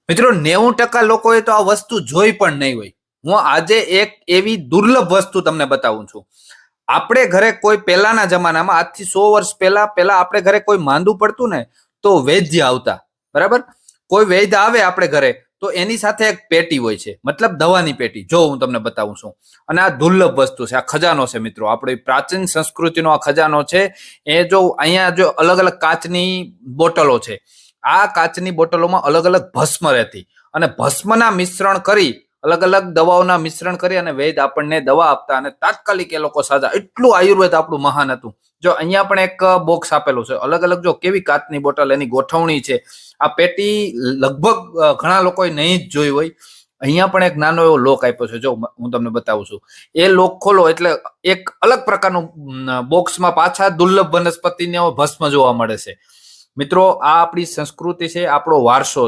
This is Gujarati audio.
મિત્રો 90% લોકોએ તો આ વસ્તુ જોઈ પણ નહીં હોય. હું આજે એક એવી દુર્લભ વસ્તુ તમને બતાવું છું. આપણે ઘરે કોઈ પહેલાના જમાનામાં આજથી 100 વર્ષ પહેલા આપણે ઘરે કોઈ માંદું પડતું ને તો વૈદ્ય આવતા, બરાબર. કોઈ વૈદ્ય આવે આપણે ઘરે તો એની સાથે એક પેટી હોય છે, મતલબ દવાની પેટી. જો હું તમને બતાવું છું, અને આ દુર્લભ વસ્તુ છે, આ ખજાનો છે મિત્રો, આપણી પ્રાચીન સંસ્કૃતિનો આ ખજાનો છે. એ જો અહીંયા જો અલગ અલગ કાચની બોટલો છે, આ કાચની બોટલોમાં અલગ અલગ ભસ્મ રહેતી, અને ભસ્મના મિશ્રણ કરી અલગ અલગ દવાઓના મિશ્રણ કરી અને વૈદ આપણને દવા આપતા, અને તાત્કાલિક એ લોકો સાજા. એટલું આયુર્વેદ આપણું મહાન હતું. જો અહીંયા પણ એક બોક્સ આપેલું છે, અલગ અલગ જો કેવી કાચની બોટલ, એની ગોઠવણી છે. આ પેટી લગભગ ઘણા લોકોએ નહીં જ જોઈ હોય. અહીંયા પણ એક નાનો એવો લોક આપ્યો છે, જો હું તમને બતાવું છું. એ લોક ખોલો એટલે એક અલગ પ્રકારનું બોક્સમાં પાછા દુર્લભ વનસ્પતિને ભસ્મ જોવા મળે છે. મિત્રો, આ આપણી સંસ્કૃતિ છે, આપણો વારસો છે.